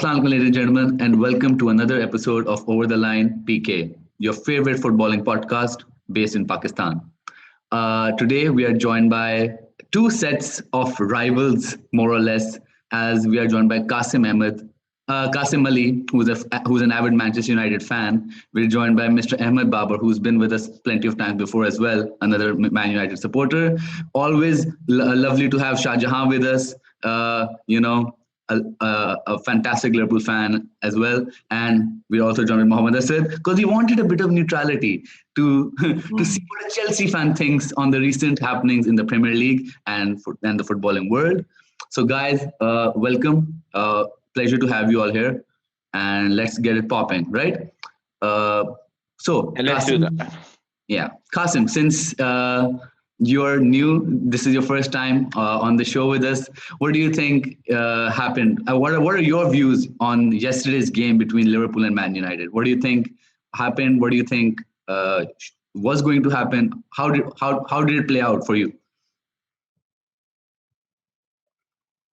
Assalamualaikum, ladies and gentlemen, and welcome to another episode of Over the Line PK, your favorite footballing podcast based in Pakistan. Today, we are joined by two sets of rivals, more or less, as we are joined by Qasim Ali, who's an avid Manchester United fan. We're joined by Mr. Ahmed Babar, who's been with us plenty of times before as well, another Man United supporter. Always lovely to have Shah Jahan with us. A fantastic Liverpool fan as well, and we also joined with Mohammad Asad because he wanted a bit of neutrality to to see what a Chelsea fan thinks on the recent happenings in the Premier League and the footballing world. So, guys, welcome. Pleasure to have you all here, and let's get it popping, right? Let's do that. Yeah, Qasim, since you're new, this is your first time on the show with us. What do you think happened? What are your views on yesterday's game between Liverpool and Man United? What do you think happened? What do you think was going to happen? How did it play out for you?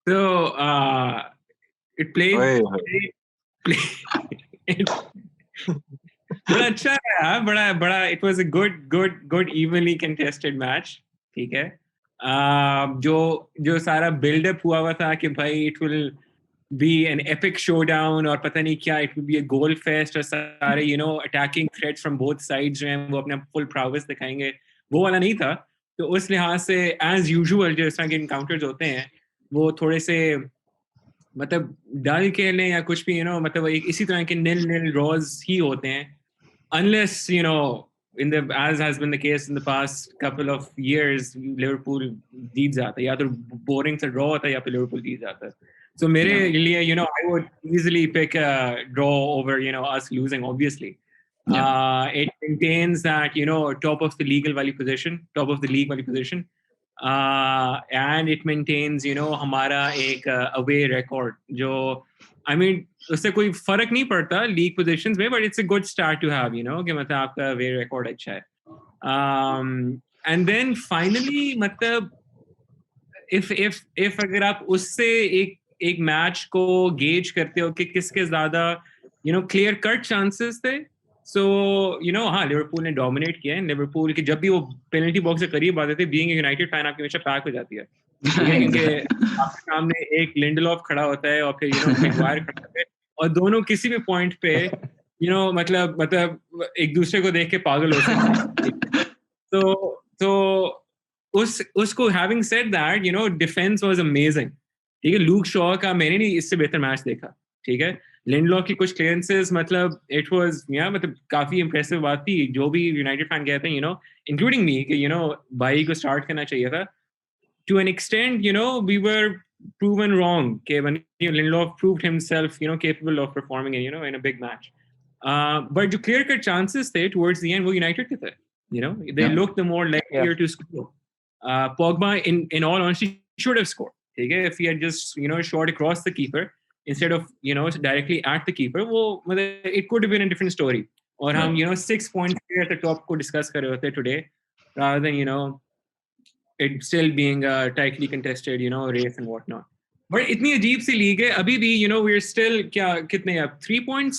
So it played. बड़ा अच्छा है, बड़ा it was a good evenly contested match. ठीक है, जो सारा build up हुआ था कि भाई it will be an epic showdown और पता नहीं क्या, it will be a goal fest और सारे attacking threats from both sides जो हैं वो अपना full prowess दिखाएंगे, वो वाला नहीं था. तो उस लिहाज से as usual जो इस तरह के encounters होते हैं वो थोड़े से मतलब डल खेलने या कुछ भी मतलब इसी तरह के nil draws ही होते हैं. Unless, as has been the case in the past couple of years, Liverpool जीत जाता है, या तो boring से draw होता है या फिर Liverpool जीत जाता है. So मेरे लिए, I would easily pick a draw over, us losing, obviously. Yeah. It maintains that, top of the league wali position. And it maintains, हमारा एक away record, जो I mean, उससे कोई फर्क नहीं पड़ता लीग पोजीशंस में, but it's a good start to have, कि मतलब आपका वे रिकॉर्ड अच्छा है. And then finally, मतलब if अगर आप उससे एक मैच को गेज करते हो कि किसके ज़्यादा क्लियर कट चांसेस थे, so हाँ, लिवरपूल ने डोमिनेट किया है. लिवरपूल की जब भी वो पेनल्टी बॉक्स से करीब आते थे, बीइंग ए यूनाइटेड फैन आपकी हमेशा पैक हो जाती है, क्योंकि आपके सामने एक लिंडलॉफ खड़ा होता है और फिर मैग्वायर खड़ा होता है और दोनों किसी भी पॉइंट पे मतलब एक दूसरे को देख के पागल होते हैं. तो उसको having said that defence was amazing. ठीक है, लूक शॉ का मैंने नहीं इससे बेहतर मैच देखा. ठीक है, लिंडलॉफ की कुछ क्लियरेंसेस मतलब इट वाज मतलब काफी इंप्रेसिव बात थी. जो भी यूनाइटेड फैन कहते हैं इंक्लूडिंग मी कि भाई को स्टार्ट करना चाहिए था. To an extent, we were proven wrong. Okay, when Lindelof proved himself, capable of performing, in a big match. But the clear-cut chances there towards the end were United ke the. They looked the more likelier to score. Pogba, in all honesty, should have scored. Okay, if he had just shot across the keeper instead of directly at the keeper, it could have been a different story. Or हम 6 points at the top को discuss कर रहे होते today, rather than it still being a tightly contested, race and whatnot. But इतनी अजीब सी league है अभी भी. We're still कितने अब 3 points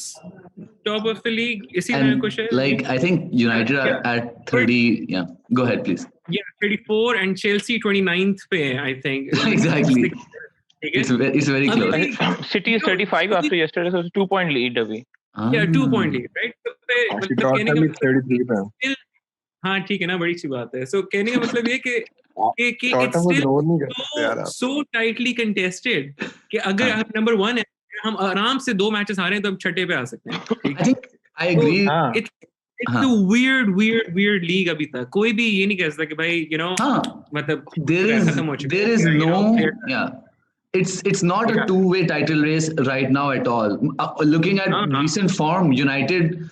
top of the league. इसी तरह कुछ है. Like I think United are at 30. Yeah, go ahead, please. Yeah, 34 and Chelsea 29th पे, I think. Exactly. It's very close. City is 35 after yesterday, so it's 2-point lead अभी. Yeah, 2-point lead, right? मतलब कहने का 33 पे. हाँ ठीक है ना, बड़ी सी बात है. So कहने का मतलब ये कि it's still so tightly contested कि अगर आप नंबर 1 है, हम आराम से 2 मैचेस हारे तो हम छठे पे आ सकते हैं. I think I agree. It's a weird league अभी तक. कोई भी ये नहीं कह सकता कि भाई मतलब there is no It's not a two-way title race right now at all. Looking at recent form, United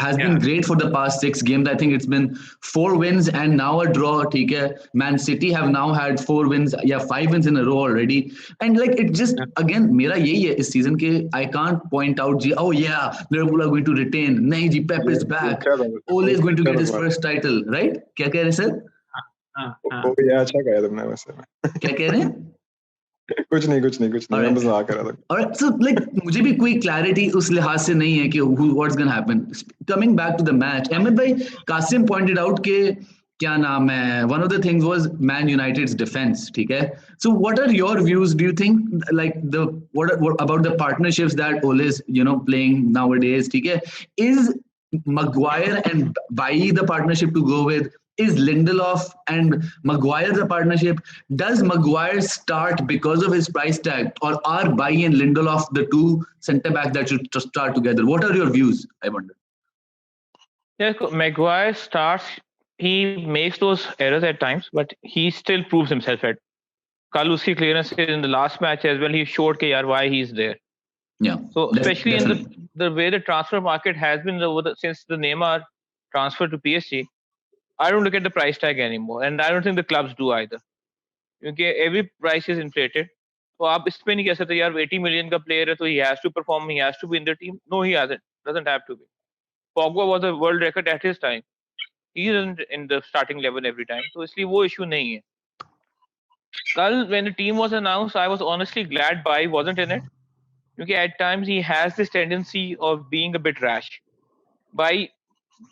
has been great for the past 6 games. I think it's been 4 wins and now a draw. ठीक है. Man City have now had 4 wins, 5 wins in a row already. And like it just again, मेरा यही है इस season के I can't point out Liverpool are going to retain. नहीं जी, Pep is back. Ole is going to get his first title, right? क्या कह रहे sir? अच्छा कहा तुमने वैसे. क्या कह रहे हैं? कुछ नहीं मैं मजाक कर रहा था. Alright, so like मुझे भी कोई clarity उस लिहाज से नहीं है कि what's gonna happen. Coming back to the match, Ahmed भाई, Qasim pointed out कि क्या नाम है, one of the things was Man United's defense, ठीक है? So what are your views? Do you think like what about the partnerships that Ole is playing nowadays, ठीक है? Is Maguire and Bailly the partnership to go with? Is Lindelof and Maguire the partnership? Does Maguire start because of his price tag, or are Bailly and Lindelof the two centre backs that should start together? What are your views? I wonder. Yes, Maguire starts. He makes those errors at times, but he still proves himself. At Kaluski clearance in the last match as well, he showed why he's there. Yeah. So especially in the way the transfer market has been since the Neymar transfer to PSG. I don't look at the price tag anymore, and I don't think the clubs do either. Because every price is inflated. So आप इस पे नहीं कह सकते यार 80 million का player है तो he has to perform, he has to be in the team. No, he doesn't have to be. Pogba was a world record at his time. He isn't in the starting 11 every time. So इसलिए वो issue नहीं है. Kal, when the team was announced, I was honestly glad Bai wasn't in it. Because at times he has this tendency of being a bit rash. Bai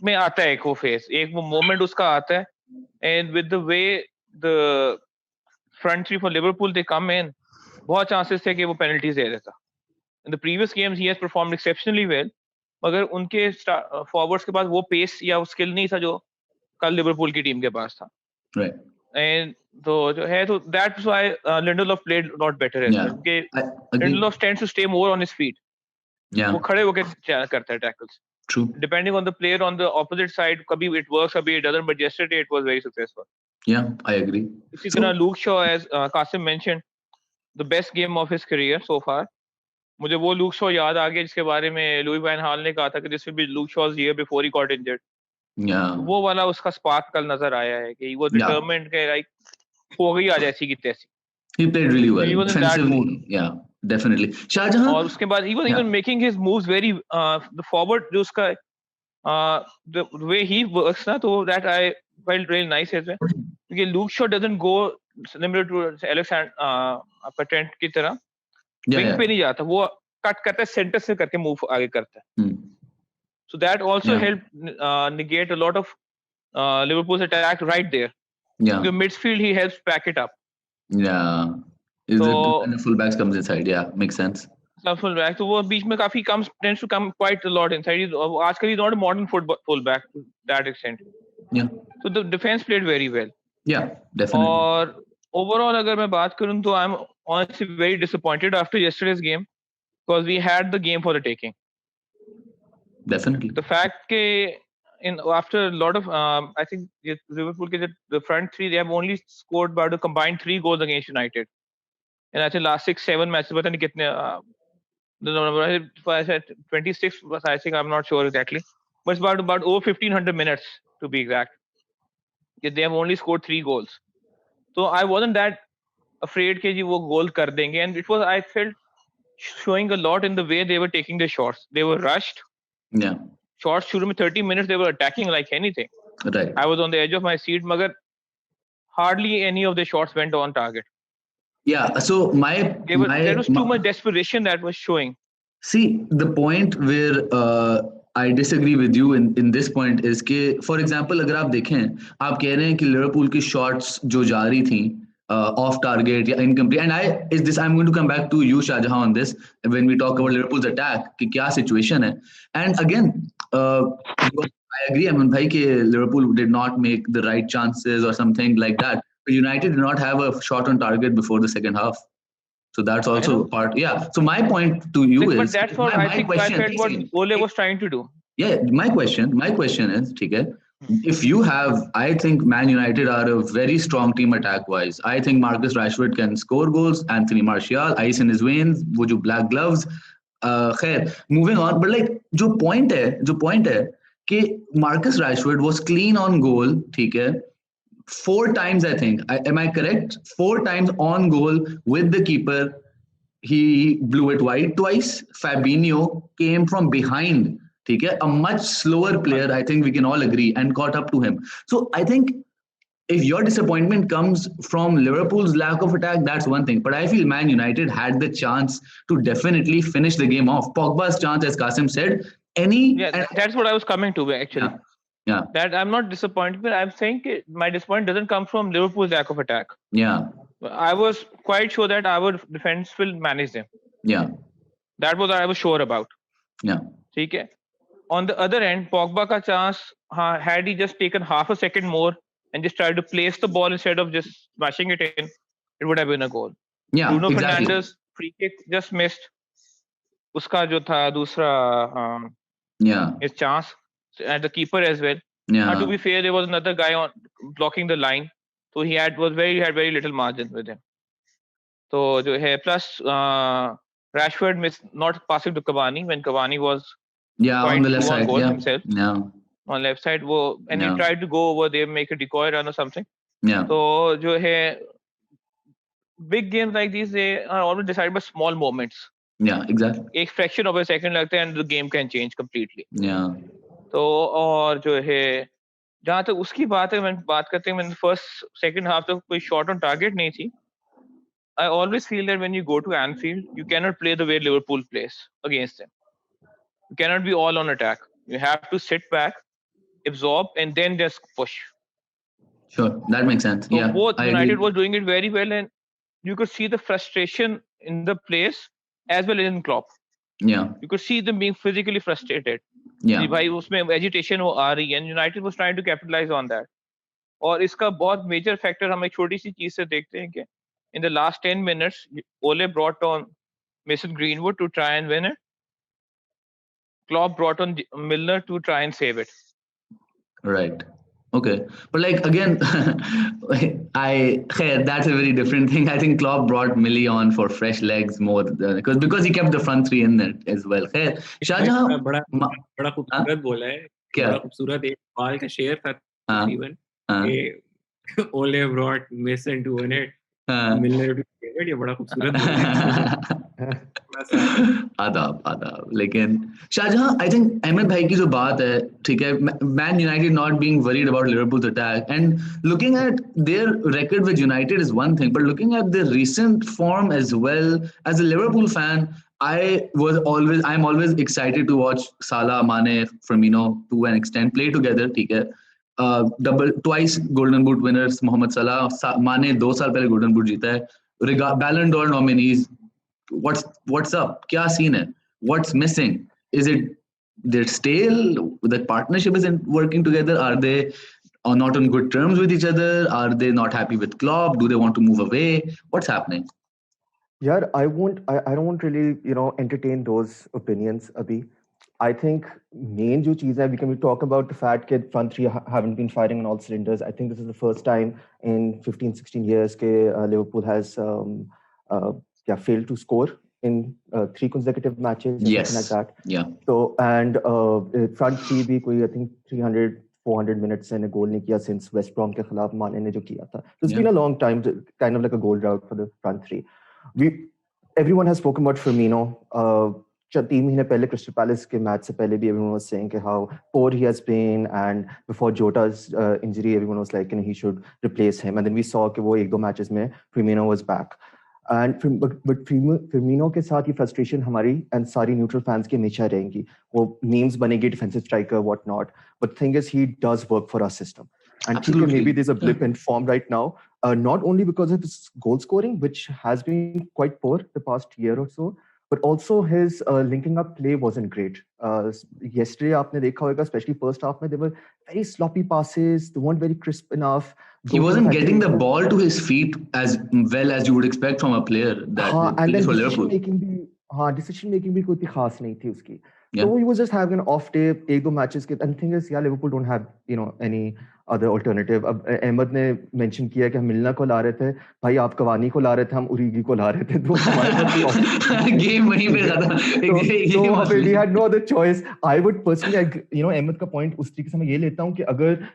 में आता है एक वो face, एक वो मोमेंट उसका आता है, and with the way the front three for Liverpool they come in, बहुत chances थे कि वो penalties दे देता. In the previous games he has performed exceptionally well, मगर उनके forwards के पास वो pace या वो skill नहीं था जो कल Liverpool की टीम के पास था. Right. And so that's why Lindelof played a lot better as well. Lindelof tends to stay more on his feet. Yeah. वो खड़े होकर करता है tackles. True. Depending on the player on the opposite side, kabhi it works, kabhi it doesn't. But yesterday it was very successful. Yeah, I agree. इसी तरह Luke Shaw, as Qasim mentioned, the best game of his career so far. मुझे वो Luke Shaw याद आ गया जिसके बारे में Louis van Gaal ने कहा था कि this will be Luke Shaw's year before he got injured. Yeah. वो वाला उसका spark कल नजर आया है कि he was determined कि like हो गई आज ऐसी की तैसी. He played really well. He was in that mood. Yeah, definitely. Shahjahan. और उसके बाद he was even making his moves very the forward जो उसका the way he works na, so that I felt really nice as well. Because Luke Shaw doesn't go similar to Alexander Patent की तरह wing पे नहीं जाता, वो cut करता है center से करके move आगे करता है. So that also helped negate a lot of Liverpool's attack right there. Yeah. Because midfield he helps back it up. Yeah. So the fullbacks comes inside. Yeah, makes sense. Fullback, so वो बीच में काफी tends to come quite a lot inside. आजकल he's not a modern fullback to that extent. Yeah. So the defense played very well. Yeah, definitely. और overall अगर मैं बात करूँ तो I'm honestly very disappointed after yesterday's game because we had the game for the taking. Definitely. The fact that after a lot of I think Liverpool the front three they have only scored about a combined 3 goals against United. And I think last 6-7 matches पता नहीं कितने the number I said 26 was I think I'm not sure exactly, but it's about over 1500 minutes to be exact. They have only scored 3 goals. So I wasn't that afraid कि वो goal कर देंगे, and it was I felt showing a lot in the way they were taking the shots. They were rushed. Yeah. Shots शुरू में 30 minutes they were attacking like anything. Right. I was on the edge of my seat, मगर hardly any of the shots went on target. Yeah, so there was too much desperation that was showing. See, the point where I disagree with you in this point is कि, for example, अगर आप देखें, आप कह रहे हैं कि Liverpool की shots जो जा रही थी off target या incomplete, and I'm going to come back to you, Shahjahan, on this when we talk about Liverpool's attack कि क्या situation है. And again, I agree, Aman bhai, कि Liverpool did not make the right chances or something like that. United did not have a shot on target before the second half. So that's also part. Yeah. So my point to you is. But that's what I felt what Ole was trying to do. Yeah. My question is, okay, if you have, I think Man United are a very strong team attack-wise. I think Marcus Rashford can score goals. Anthony Martial, ice in his veins, वो जो black gloves. खैर, moving on. But like, जो point है कि Marcus Rashford was clean on goal, ठीक है? 4 times, I think. Am I correct? 4 times on goal with the keeper. He blew it wide twice. Fabinho came from behind. A much slower player, I think we can all agree, and caught up to him. So I think if your disappointment comes from Liverpool's lack of attack, that's one thing. But I feel Man United had the chance to definitely finish the game off. Pogba's chance, as Qasim said, that's what I was coming to actually. Yeah. That I'm not disappointed, but I'm saying my disappointment doesn't come from Liverpool's lack of attack. Yeah. I was quite sure that our defense will manage them. Yeah. That was what I was sure about. Yeah. Okay. On the other end, Pogba ka chance, had he just taken half a second more and just tried to place the ball instead of just smashing it in, it would have been a goal. Yeah, Bruno exactly. Fernandes free kick just missed. Uska jo tha dusra his chance, and the keeper as well. To be fair, there was another guy on blocking the line, so he had very little margin with him. So plus Rashford missed not passing to Cavani when Cavani was on the left side himself. On left side, and he tried to go over there, make a decoy run or something. So big games like these, they are always decided by small moments. Yeah, exactly. A fraction of a second लगता है and the game can change completely. Yeah. तो और जो है जहाँ तक उसकी बात है, मैं बात करते हैं, first second half तक कोई shot on target नहीं थी. I always feel that when you go to Anfield, you cannot play the way Liverpool plays against them. You cannot be all on attack. You have to sit back, absorb, and then just push. Sure, that makes sense. So both United was doing it very well, and you could see the frustration in the players as well as in Klopp. Yeah. You could see them being physically frustrated. Yeah. भाई उसमें agitation वो आ रही है, and United was trying to capitalize on that. और इसका बहुत major factor हम एक छोटी सी चीज से देखते हैं कि in the last 10 minutes, Ole brought on Mason Greenwood to try and win it. Klopp brought on Milner to try and save it. Right. Okay. But like again, that's a very different thing. I think Klopp brought Millie on for fresh legs more because he kept the front three in there as well. Shahjahan बड़ा खूबसूरत बोला है. क्या बड़ा खूबसूरत एक बाल का शेर था तकरीबन. Ole brought Mason to win it. Milner to save it. ये बड़ा खूबसूरत है. आदाब. लेकिन शाहजहां, I think अहमद भाई की जो बात है, ठीक है, Man United not being worried about Liverpool's attack and looking at their record with United is one thing, but looking at their recent form as well, as a Liverpool fan, I'm always excited to watch Salah, Mane, Firmino to an extent play together, ठीक है. Twice Golden Boot winners Mohamed Salah, Mane 2 साल पहले Golden Boot जीता है. Ballon d'Or nominees. What's up? Kya scene hai? What's missing? Is it they're stale? The partnership isn't working together? Are they not on good terms with each other? Are they not happy with Klopp? Do they want to move away? What's happening? Yeah, I don't want really, entertain those opinions, Abhi. I think main jo cheez hai, we can talk about the fact that front three haven't been firing on all cylinders. I think this is the first time in 15-16 years that Liverpool has failed to score in 3 consecutive matches. Yes. Something like that. Yeah. So, and front three bhi koi, I think 300-400 minutes se goal nahi kiya since West Brom ke khilaf Mane ne jo kiya tha. So it's been a long time, kind of like a goal drought for the front three. Everyone has spoken about Firmino. 3 mahine pehle Crystal Palace ke match se pehle bhi everyone was saying how poor he has been, and before Jota's injury everyone was like he should replace him, and then we saw कि वो 1-2 matches में Firmino was back, and but Firmino के साथ ये frustration हमारी and सारी neutral fans की हमेशा रहेंगी. वो memes बनेगी defensive striker what not, but the thing is he does work for our system, and maybe there's a blip in form right now, not only because of his goal scoring which has been quite poor the past year or so, but also his linking up play wasn't great. Yesterday, aapne dekha hoga, especially first half, there were very sloppy passes. They weren't very crisp enough. He wasn't getting the ball to his feet as well as you would expect from a player that plays for Liverpool. Decision making bhi koi khas nahi thi uski. So he was just having an off day, 1-2 matches. And the thing is, Liverpool don't have any other alternative. अब अहमद ने mention किया कि हम मिलना को ला रहे थे, भाई आप कवानी को ला रहे थे, हम उरीगी को ला रहे थे, तो हमारे गेम वहीं पे खत्म. So we had no other choice. I would personally, Ahmad का point उस तरीके से मैं ये लेता हूँ कि अगर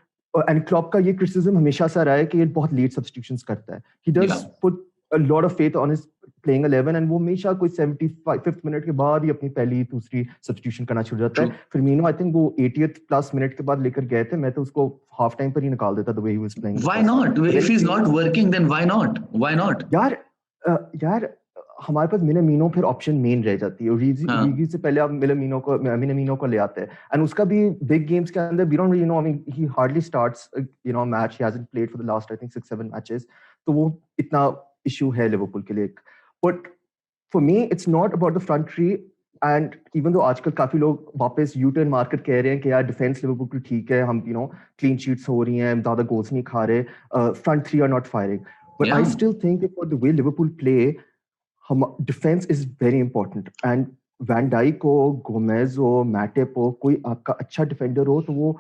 and Klopp का ये criticism हमेशा सा रहा है कि ये बहुत late substitutions करता है. He does put a lot of faith on his playing 11 and वो हमेशा कोई 75th मिनट के बाद ही अपनी पहली दूसरी सब्स्टिट्यूशन करना शुरू जाता है. फिरमीनो आई थिंक वो 80th प्लस मिनट के बाद लेकर गए थे, मैं तो उसको हाफ टाइम पर ही निकाल देता the way he was playing. Why not? If he's not working, then why not? Why not? यार हमारे पास मिनामिनो फिर ऑप्शन मेन रह जाती है. रीगी से पहले आप मिनामिनो को ले आते हैं, एंड उसका भी बिग गेम्स के अंदर we don't really know. I mean, he hardly starts a match. He hasn't played for the last I think 6-7 matches. तो वो इतना इशू है लिवरपूल के लिए. But for me, it's not about the front three. And even though आजकल काफी लोग वापस U-turn मार्केट कह रहे हैं कि यार डिफेंस लिवरपूल ठीक है, हम क्लीन शीट्स हो रही हैं, ज्यादा गोल्स नहीं खा रहे, front three are not firing. But I still think that for the way Liverpool play, defence is very important. And van Dijk हो, गोमेज हो, मैटिप हो, कोई आपका अच्छा डिफेंडर हो तो वो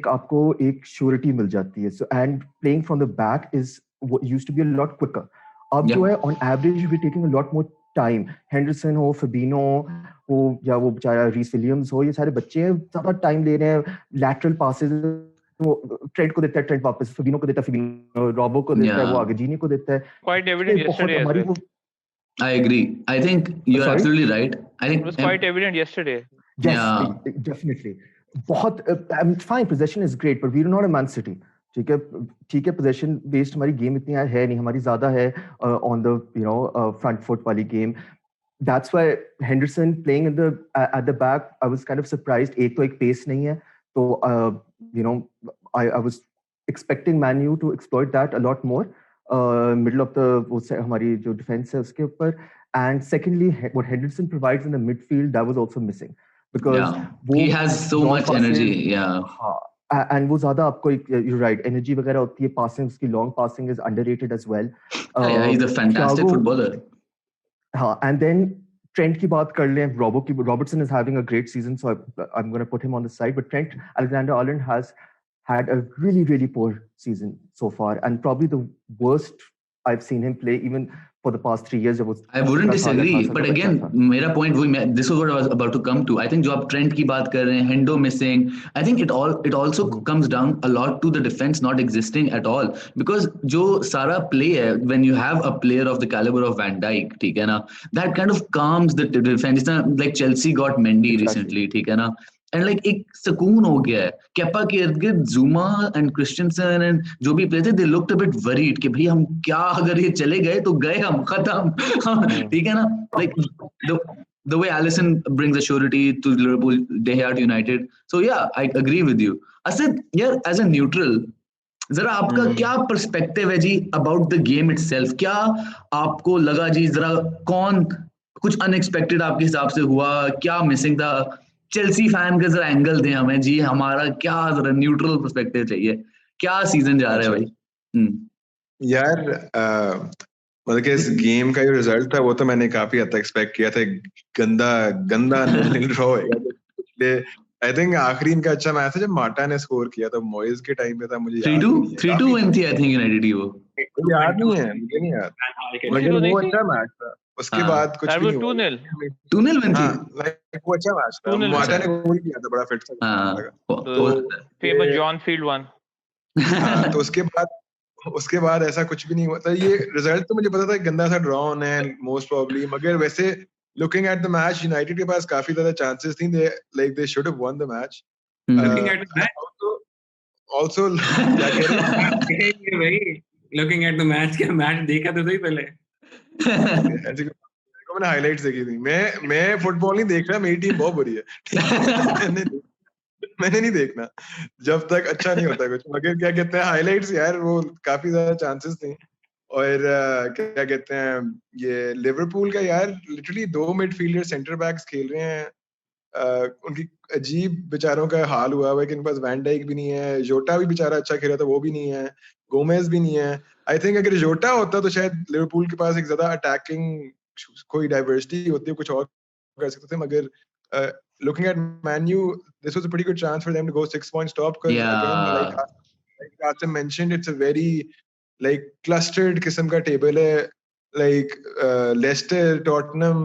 आपको एक श्योरिटी मिल जाती है. So and playing from the back is used to be a lot quicker. अब जो है on average we taking a lot more time. Henderson हो, फबिनो हो, या वो बेचारा रीस विलियम्स हो, ये सारे बच्चे हैं, ज्यादा टाइम ले रहे हैं. लैटरल पासेस वो ट्रेंट को देता है, ट्रेंट वापस फबिनो को देता है, फबिनो रॉबो को देता है, वो आगे जीनी को देता है. Quite evident yesterday. I agree. I think you're absolutely right. I think it was quite evident yesterday. Yes, definitely. बहुत fine possession is great, but we're not a Man City. ठीक है possession based हमारी game इतनी है नहीं, हमारी ज्यादा है on the front foot वाली game. That's why Henderson playing at the back, I was kind of surprised. एक तो एक pace नहीं है, तो I was expecting Man U to exploit that a lot more. Middle of the वो हमारी जो डिफेंस है उसके ऊपर. And secondly, what Henderson provides in the midfield, that was also missing because he has so much energy. And वो ज़्यादा आपको you're right, energy वगैरह होती है. Passing, उसकी long passing is underrated as well. He's a fantastic footballer. हाँ, and then Trent की बात कर लें, Robertson is having a great season, so I'm going to put him on the side. But Trent Alexander-Arnold has had a really, really poor season so far, and probably the worst I've seen him play even for the past 3 years. I wouldn't disagree, but again, मेरा point this is what I was about to come to. I think जो आप Trent की बात कर रहे हैं, Hendo missing, I think it also comes down a lot to the defense not existing at all. Because जो सारा play है, when you have a player of the caliber of Van Dijk, ठीक है ना, that kind of calms the defense. It's not like Chelsea got Mendy recently, ठीक है ना. And like एक सुकून हो गया है. केपा के इर्द-गिर्द Zuma and Christensen and जो भी प्ले थे, they looked a bit worried कि भाई हम क्या, अगर ये चले गए तो गए हम, खत्म. ठीक है ना. Like the way Alisson brings a surety to Liverpool, De Gea to United. So yeah, I agree with you. Asad, यार as a neutral, जरा आपका क्या पर्सपेक्टिव है जी about the game itself? क्या आपको लगा जी, जरा कौन कुछ अनएक्सपेक्टेड आपके हिसाब से हुआ, क्या मिसिंग था? चेल्सी फैन का जरा एंगल दे हमें जी, हमारा क्या जरा न्यूट्रल पर्सपेक्टिव चाहिए, क्या सीजन जा रहा है भाई? यार मतलब कि इस गेम का जो रिजल्ट था वो तो मैंने काफी हद तक एक्सपेक्ट किया था. गंदा नील ड्रॉ है. आई थिंक आखिरी इनका अच्छा मैच था जब मार्टा ने स्कोर किया था, मॉइस के टाइम पे था. मुझे 3-2 विन थी आई थिंक यूनाइटेड की. वो याद नहीं है, मुझे नहीं याद, लेकिन वो अच्छा मैच था. उसके बाद कुछ भी 2-0 विन थी. लाइक वो अच्छा मैच था. मार्टा ने गोल किया था, बड़ा फिट था. तो फेमस जॉन फील्ड वन. तो उसके बाद ऐसा कुछ भी नहीं हुआ था. ये रिजल्ट तो मुझे पता था गंदा सा ड्रॉ होना है मोस्ट प्रोबब्ली, मगर वैसे looking at the match, United के पास काफी ज्यादा chances थी. They should have won the match. Looking at the match also क्या कह रहे हैं भाई, looking at the match, क्या मैच देखा तो सही पहले. मैंने हाइलाइट्स देखी थी. मैं फुटबॉल नहीं देख रहा, मेरी टीम बहुत बुरी है. मैंने नहीं देखना जब तक अच्छा नहीं होता कुछ. मगर क्या कहते हैं हाइलाइट्स, यार वो काफी ज्यादा चांसेस थे. और क्या कहते हैं ये लिवरपूल का, यार लिटरली 2 मिडफील्डर सेंटर बैक्स खेल रहे हैं. उनकी अजीब बेचारों का हाल हुआ है कि इनके पास वैन डाइक भी नहीं है, जोटा भी बेचारा अच्छा खेला था वो भी नहीं है, गोमेज भी नहीं है. आई थिंक अगर जोटा होता तो शायद लिवरपूल के पास एक ज्यादा अटैकिंग कोई डाइवर्सिटी होती है, कुछ और कर सकते थे. मगर looking at Man U, this was a pretty good chance for them to go 6 points top, because again, like Asim mentioned, it's a very like clustered किस्म का टेबल है. like Leicester, Tottenham,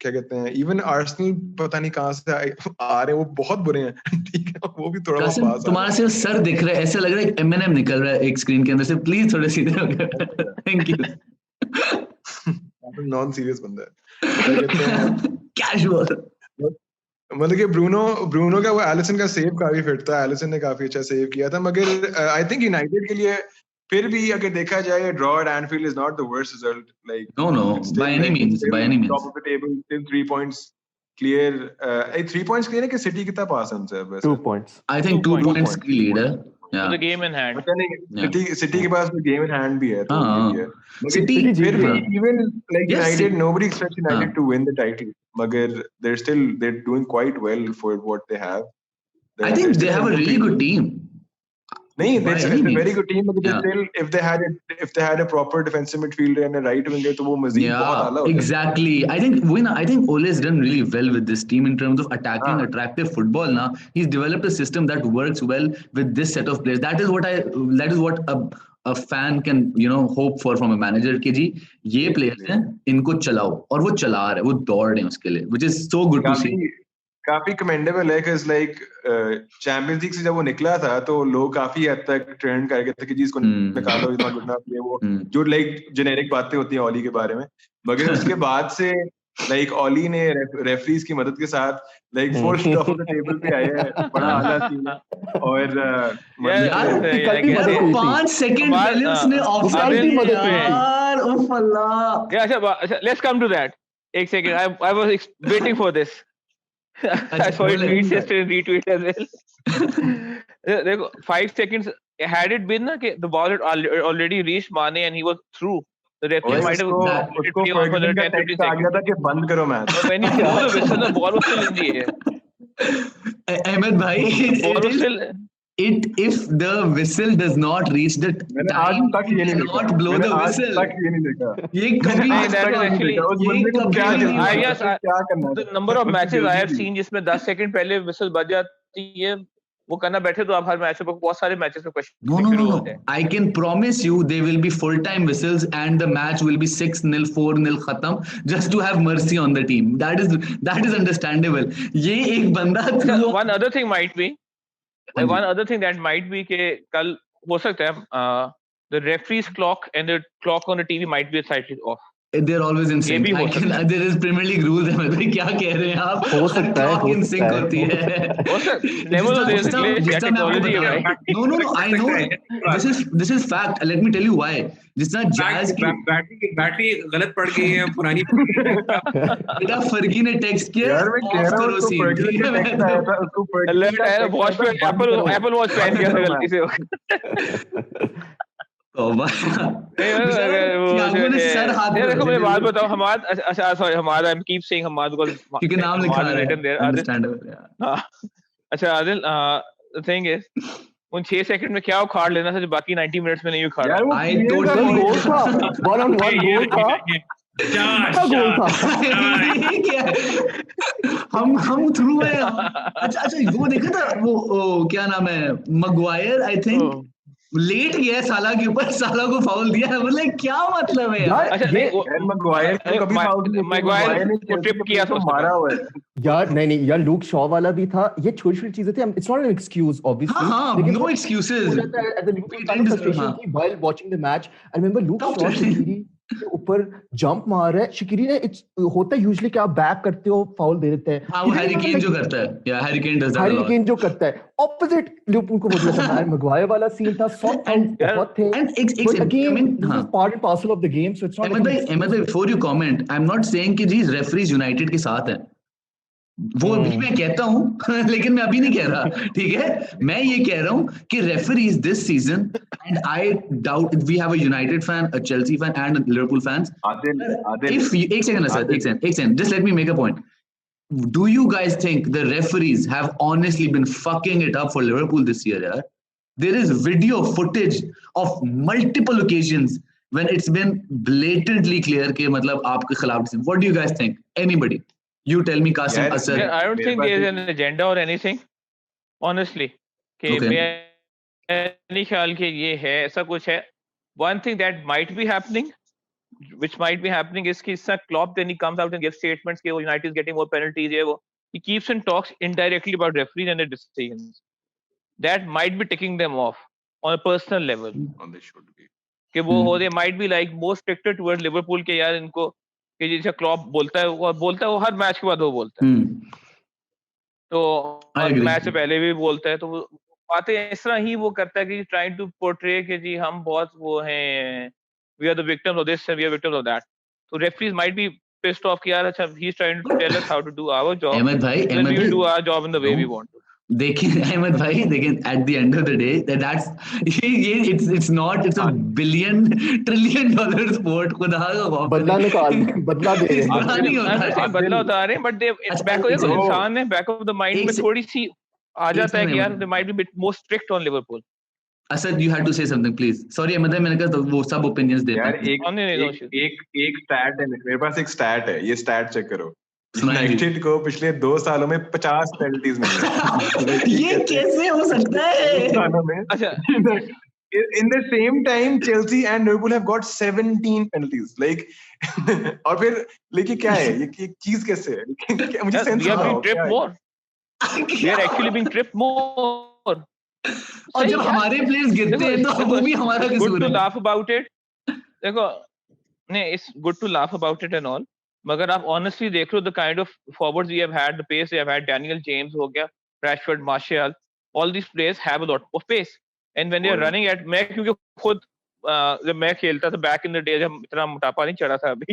क्या कहते हैं, इवन आर्सेनल पता नहीं कहाँ से आ रहे हैं, वो बहुत बुरे हैं. ठीक है, वो भी थोड़ा बहुत पास. तुम्हारा सिर्फ सर दिख रहा है, ऐसा लग रहा है M&M निकल रहा है एक स्क्रीन के अंदर से. प्लीज थोड़े सीधे हो गए. Thank you. नॉन सीरियस बंदा है, क्या कहते हैं कैजुअल। मतलब कि ब्रूनो का वो एलिसन का सेव काफी फिट था, एलिसन ने काफी अच्छा सेव किया था, मगर आई थिंक यूनाइटेड के लिए फिर भी अगर देखा जाए draw at Enfield is not the worst result, like No, by any means, by any means. Top of the table, still 3 points clear, 3 points clear है कि सिटी कितना पास है उनसे अब? 2 points. I think 2 points की लीड है। The game in hand. पता नहीं, सिटी के पास भी गेम इन हैंड भी है, तो ये भी है। City फिर भी even like Yes, United, nobody expects United to win the title, मगर they're doing quite well for what they have. I think they have a really good team. नहीं, By it's any a means. very good team, but still, if they had a proper defensive midfielder and a right winger, तो वो मज़ीद बहुत आला होता है। Exactly. I think Ole has done really well with this team in terms of attacking attractive football. Now he's developed a system that works well with this set of players. That is what a fan can hope for from a manager कि जी ये players हैं, इनको चलाओ, और वो चला रहे, वो दौड़ रहे हैं उसके लिए, which is so good to see. काफी कमेंडेबल है, cause like चैंपियंस लीग से जब वो निकला था तो लोग काफी हद तक ट्रेंड कर गए थे कि जी इसको निकालो, इतना गुड ना प्ले, वो जो लाइक जेनेरिक बातें होती हैं ओली के बारे में, मगर उसके बाद से लाइक ओली ने रेफरीज की मदद के साथ like full top of the table पे आए हैं, बड़ा आला सीन है। और यार 5 सेकंड पहले उसने ऑफसाइड की मदद की यार, उफ अल्लाह। अच्छा, let's come to that. एक second, I was waiting for this. I saw it retweet as well. देखो 5 seconds, had it been कि the ball had already reached Mane and he was through, the referee might have उसको Fergusson का text आ गया था कि बंद करो match. But when he blew the whistle, the ball was still in the air. Ahmed भाई, if the whistle does not reach the time, not blow the whistle. ये कभी the number of matches I have seen जिसमें 10 second पहले whistle बज जाती है, वो करना बैठे तो आप हर मैच में, बहुत सारे मैचेस में question No. I can promise you there will be full-time whistles and the match will be 6-0, 4-0 खत्म, just to have mercy on the team. That is understandable. ये एक बंदा one other thing might be that might be कि कल हो सकता है the referee's clock and the clock on the TV might be slightly off. They're always in sync. There is Premier League rules है, मतलब क्या कह रहे हैं आप? हो सकता है, in sync होती है। Never know, there's a glitch, technology है भाई। No, I know. This is fact. Let me tell you why. जितना जैज की बैटरी गलत पड़ गई है पुरानी। बेटा फर्गी ने टेक्स्ट किया, ऑफ करो सीन। अलर्ट है, वॉच पे एप्पल वॉच पहन किया था गलती से। देखो मैं बात बताऊं, हमारा आई कीप सेइंग हमाद क्योंकि नाम लिखा है रिटन देयर, अंडरस्टैंडेबल। अच्छा आदिल, द थिंग इज उन 6 सेकंड में क्या उखाड़ लेना था जो बाकी 90 मिनट्स में नहीं उखाड़ा। आई टोटली गोल था, 1-on-1 गोल था, क्या गोल था? हम थ्रू है। अच्छा वो देखा था वो क्या नाम है, मैग्वायर आई थिंक लेट गया साला के ऊपर, साला को फाउल दिया है, मतलब क्या मतलब है यार? अच्छा नहीं, मैग्वायर को कभी फाउल नहीं, मैग्वायर को ट्रिप किया तो मारा हुआ है यार। नहीं यार, लूक शॉ वाला भी था, ये छोटी-छोटी चीजें थी, it's not an excuse obviously, no excuses. While watching the match I remember Luke Shaw Shaqiri के ऊपर जंप मार रहा है, शकीरी ने होता है यूजुअली क्या बैक करते हो फाउल दे देते हैं, हां वो हैरी केन जो करता है, या Harry Kane does that, Harry Kane जो करता है ऑपोजिट लिवरपूल को बोल रहा था। मैग्वायर वाला सीन था, सॉफ्ट बहुत थे, एंड एक part and parcel of the game, so it's not. Ahmed भाई before you comment, I am not saying कि जी रेफरीज यूनाइटेड के साथ हैं, वो भी मैं कहता हूं लेकिन मैं अभी नहीं कह रहा, ठीक है? मैं ये कह रहा हूं कि referees this season, and I doubt we have a United fan, a Chelsea fan and a Liverpool fans. If एक second just let me make a point. Do you guys think the referees have honestly been fucking it up for Liverpool this year? Yeah? There is video footage of multiple occasions when it's been blatantly clear कि मतलब आपके खिलाफ। What do you guys think? Anybody? You tell me, Qasim, Asad. I don't think there is an agenda or anything. Honestly, कि मैं नहीं ख्याल कि ये है ऐसा कुछ है. One thing that might be happening, which might be happening, is कि Klopp then he comes out and gives statements कि United is getting more penalties. He keeps and talks indirectly about referees and their decisions. That might be ticking them off on a personal level. On they should be. कि वो they might be like more stricter towards Liverpool के यार इनको कि जैसे Klopp बोलता है वो हर मैच के बाद वो बोलता है, तो और मैच से पहले भी बोलता है, तो वो बातें इस तरह ही वो करता है कि ट्राइंग टू पोर्ट्रे कि जी हम बहुत वो हैं, we are the victims of this, we are victims of that, तो referees might be pissed off कि यार अच्छा ही is trying to tell us how to do our job, Ahmed भाई then we will do our job in the way we want to. देखिए अहमद भाई, लेकिन at the end of the day that's it's a billion trillion dollar sport, खुदा का बदला दे रहे हैं, नहीं होता है, बदला होता है, बट दे बैक ऑफ इंसान है, बैक ऑफ द माइंड में थोड़ी सी आ जाता है कि यार they might be bit more strict on Liverpool. Asad, you had to say something please. Sorry Ahmed भाई, मैंने कहा तो वो सब ओपिनियंस देते हैं यार. एक स्टैट है मेरे पास, एक स्टैट है, ये स्टैट चेक करो. यूनाइटेड को पिछले 2 सालों में 50 पेनल्टीज मिली. ये कैसे हो सकता है? अच्छा, in the same time Chelsea and Liverpool have got 17 penalties, like और फिर लेकिन क्या है ये चीज कैसे है? मुझे sense we are being tripped more. We are actually being tripped more. और जब हमारे प्लेयर्स गिरते हैं तो वो भी हमारा कसूर है. Good to laugh about it. देखो नहीं, it's good to laugh about it and all, मगर आप honestly देख लो the kind of forwards we have had, the pace we have had, Daniel James हो गया, Rashford, Martial, all these players have a lot of pace, and when they are running at, मैं क्योंकि खुद जब मैं खेलता था back in the day, जब इतना मोटापा नहीं चढ़ा था अभी,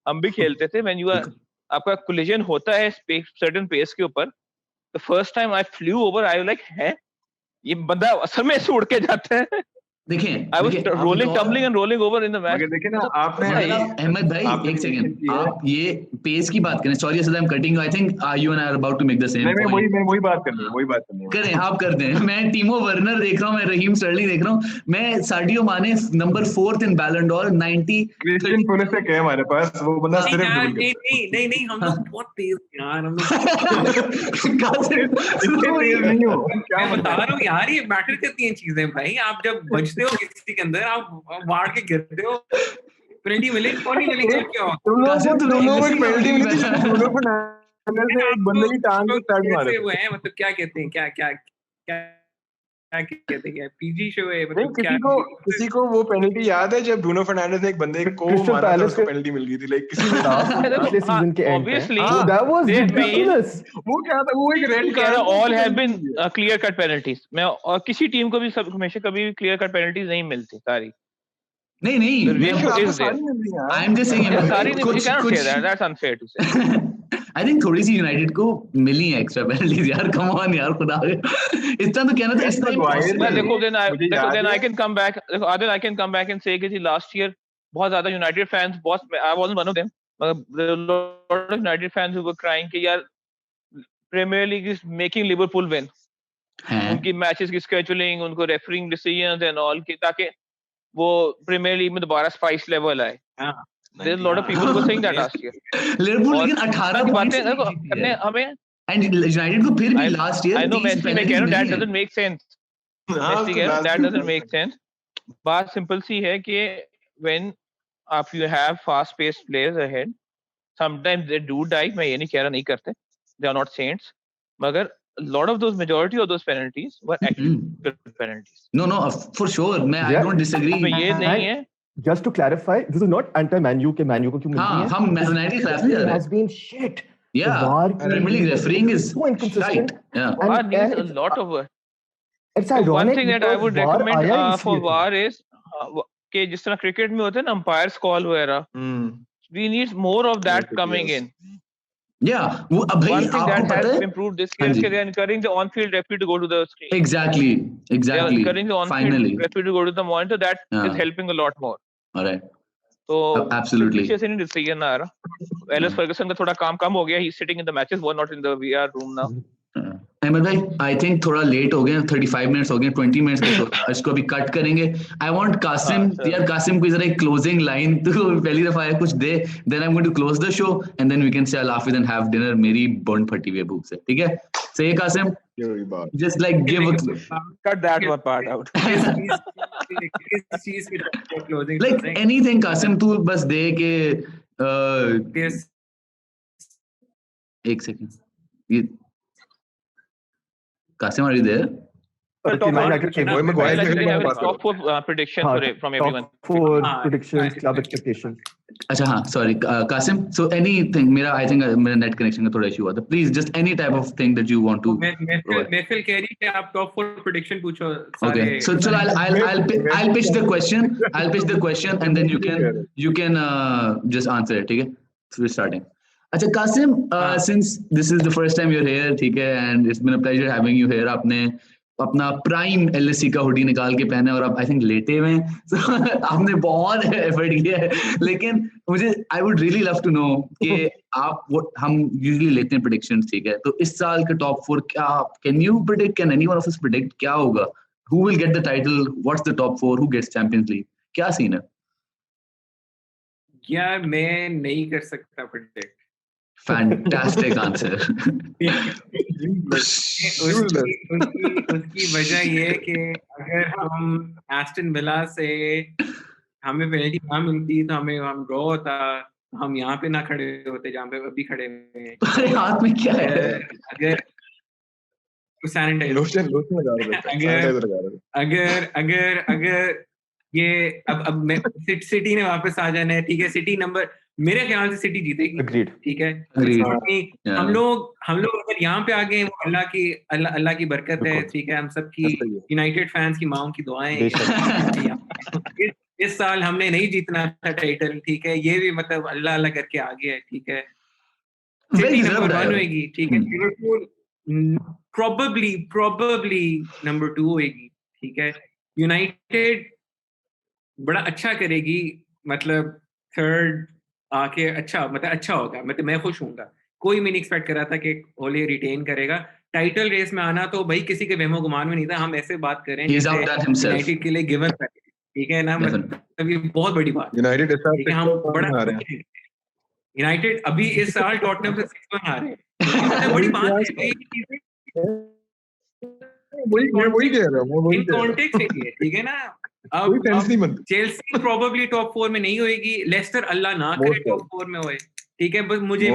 हम भी खेलते थे, when you are आपका collision होता है certain pace के ऊपर, the first time I flew over, I was like है ये बंदा असल में उड़ के जाता है. देखिए I was rolling, tumbling and rolling over in the match. देखिए ना आपने अहमद भाई एक सेकंड, आप ये पेस की बात करें. Sorry sir, I am cutting you. I think you and I are about to make the same point. मैं वही बात करनी है करें, आप कर दें. मैं टीमो वर्नर देख रहा हूं, मैं रहीम स्टर्लिंग देख रहा हूं, मैं साडियो माने नंबर 4th इन बैलन डोर 90. क्रिस्टियन पुलिसिक है हमारे पास, वो बंदा सिर्फ नहीं हम लोग बहुत तेज यार, हम लोग क्या बता रहा हूँ यार, ये मैटर करती हैं चीजें भाई. आप जब बचते हो किसी के अंदर, आप वाड़ के गिरते हो, पेनल्टी मिलेगी कौन नहीं मिलेगी, क्या तुम लोगों को पेनल्टी मिली थी, ब्रूनो फर्नांडिस ने एक बंदे की टांग पे पैड मारा. वो है मतलब क्या कहते हैं, क्या कहते हैं, पीजी शो है मतलब. किसी को वो पेनल्टी याद है जब ब्रूनो फर्नांडिस ने एक बंदे को मारा था, उसको पेनल्टी मिल गई थी, लाइक किसी ने सीजन के and obviously that was ridiculous. वो क्या था, वो एक red card. all have been clear cut penalties. मैं और किसी टीम को भी सब हमेशा कभी भी क्लियर कट पेनल्टीज नहीं मिलती सारी. नहीं आई एम जस्ट सेइंग सारी नहीं, you cannot say that, that's unfair to say. I think थोड़ी सी यूनाइटेड को मिली है एक्स्ट्रा पेनल्टीज यार. कम ऑन यार, खुदा इतना तो कहना था. इस देखो then I can come back, देखो Adil, I can come back and say कि जी last year बहुत ज्यादा यूनाइटेड फैंस, बहुत I wasn't one of them, but a lot of United fans who were crying कि यार Premier League is making Liverpool win. उनकी matches की scheduling, उनको refereeing decisions and all, ताकि वो प्रीमियर लीग में दोबारा स्पाइस लेवल आए. There's a lot of people who were saying that last year. Liverpool लेकिन 18 पॉइंट्स करने हमें, एंड यूनाइटेड को फिर भी last year I know Messi में कह रहा हूं, that doesn't make sense. Messi कह रहा हूं, that doesn't make sense. बात सिंपल सी है कि when you have fast paced players ahead, sometimes they do die. मैं ये नहीं कह रहा नहीं करते, they are not saints, मगर a lot of those, majority of those penalties were actually good penalties. No, for sure. I don't disagree. ये नहीं है. Just to clarify, this is not anti-Man U के Man U को क्यों मिलती है? हम United खिलाफ नहीं जा रहे. Has been shit. Yeah. Premier League refereeing is so inconsistent. Yeah. VAR needs a lot of work. It's ironic. One thing that I would recommend for VAR VAR is कि जिस तरह क्रिकेट में होते हैं ना umpires call वगैरह, we need more of that coming in. Yeah, वो अब भाई आपको पता है, has improved this year कि they are encouraging the on-field referee to go to the screen. Exactly. They are encouraging the on-field Finally referee to go to the monitor. That is helping a lot more. All right. So absolutely. पीछे से नहीं decision आ रहा. Alice Fergusson का थोड़ा काम कम हो गया. He's sitting in the matches, we're not in the VR room now. Ahmad भाई, आई थिंक थोड़ा लेट हो गए, 35 मिनट्स हो गए, 20 मिनट्स का इसको अभी कट करेंगे. आई वांट कासिम, यार कासिम को जरा एक क्लोजिंग लाइन तो पहली दफा है कुछ दे, then I am going to close the show and then we can say अल्लाह हाफिज़ एंड हैव डिनर. मेरी बोन फटी हुई है भूख से. ठीक है, से Qasim, just like give cut that one part out. like anything Qasim, तू बस दे के एक सेकंड. ये Kasim, are you there? top Man four. United team. Roy Maguire Like, के we बारे have में a बात top four prediction from everyone. Top 4 हाँ, predictions, club expectations. अच्छा हाँ sorry Qasim, so anything मेरा I think मेरा net connection का थोड़ा issue हुआ था, please just any type of thing that you want to provide. महफिल कह रही है आप top 4 prediction पूछो Okay, so I'll pitch the question and then you can just answer it, ठीक है? So we're starting. अच्छा Qasim, since this is the first time you're here, ठीक है, and it's been a pleasure having you here. आपने अपना prime LSE का hoodie निकाल के पहने और आप आई थिंक लेटे हुए हैं, so, आपने बहुत एफर्ट किया है, लेकिन मुझे I would really love to know कि आप हम यूजुअली लेते हैं प्रेडिक्शंस, ठीक है, तो इस साल के टॉप 4 क्या can you predict, can anyone of us predict क्या होगा, who will get the title, what's the top 4, who gets Champions League, क्या सीन है? यार मैं नहीं कर सकता प्रेडिक्ट. Fantastic answer. उसकी वजह ये है कि अगर हम एस्टन विला से हमें पेनल्टी ना मिलती तो हम ड्रॉ होता, हम यहाँ पे ना खड़े होते जहाँ पे अभी खड़े हुए हैं. अरे हाथ में क्या है? अगर अगर ये अब मैं सिटी ने वापस आ जाना है, ठीक है, सिटी नंबर मेरे ख्याल से सिटी जीतेगी, ठीक है. हम लोग अगर यहाँ पे आ गए, वो अल्लाह की बरकत है, ठीक है, हम सबकी यूनाइटेड फैंस की माओं की दुआएं. इस साल हमने नहीं जीतना था टाइटल, ठीक है, ये भी मतलब अल्लाह अल्लाह करके आ गया है, ठीक है. सिटी नंबर 1 होगी, ठीक है, लिवरपूल probably नंबर 2 होगी, ठीक है. यूनाइटेड बड़ा अच्छा करेगी, मतलब थर्ड आके अच्छा होगा, मतलब मैं खुश हूँगा. कोई मैं नहीं एक्सपेक्ट कर रहा था कि ओले रिटेन करेगा. टाइटल रेस में आना तो भाई किसी के वहमो गुमान में नहीं था. हम ऐसे बात कर रहे हैं यूनाइटेड के लिए गिवन, ठीक है ना, मतलब ये बहुत बड़ी बात. यूनाइटेड हम बड़ा यूनाइटेड अभी इस साल टॉटनहम से 6-1 हारे हैं, बड़ी बात है. वही कह रहा हूं, इन कॉन्टेक्स्ट है, ठीक है ना. अब चेल्सी प्रोबेबली टॉप 4 में नहीं होएगी, लेस्टर अल्लाह ना करे टॉप 4 में होए, ठीक है, बस मुझे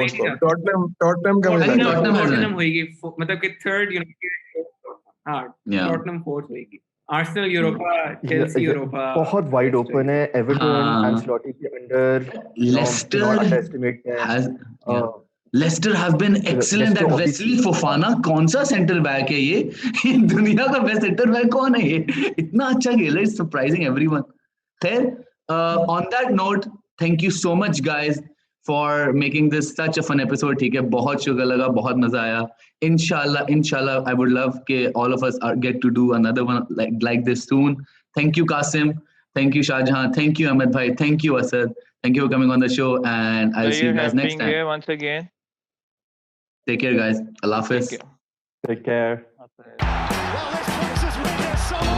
टॉटनहम होएगी, मतलब कि थर्ड यूनाइटेड, हां टॉटनहम फोर्थ होएगी, आर्सेनल यूरोपा, चेल्सी यूरोपा. बहुत वाइड ओपन है. एवर्टन एंसेलोटी के under, Leicester have been excellent at Wesley Fofana. कौन सा सेंटर बैक है ये दुनिया का बेस्ट सेंटर बैक कौन है ये, इतना अच्छा खेल है, इट्स सरप्राइजिंग एवरीवन. खैर, on that note, thank you so much guys for making this such a fun episode, ठीक है, बहुत शुक्र लगा, बहुत मजा आया. इंशाल्लाह आई वुड लव के all of us get to do another one like this soon. Thank you Qasim, thank you Shahjahan, thank you Ahmed bhai, thank you Asad, thank you for coming on the show, and I'll see you guys next time. Once again, take care guys, Allah Hafiz. Take care. Well, this place is winter, so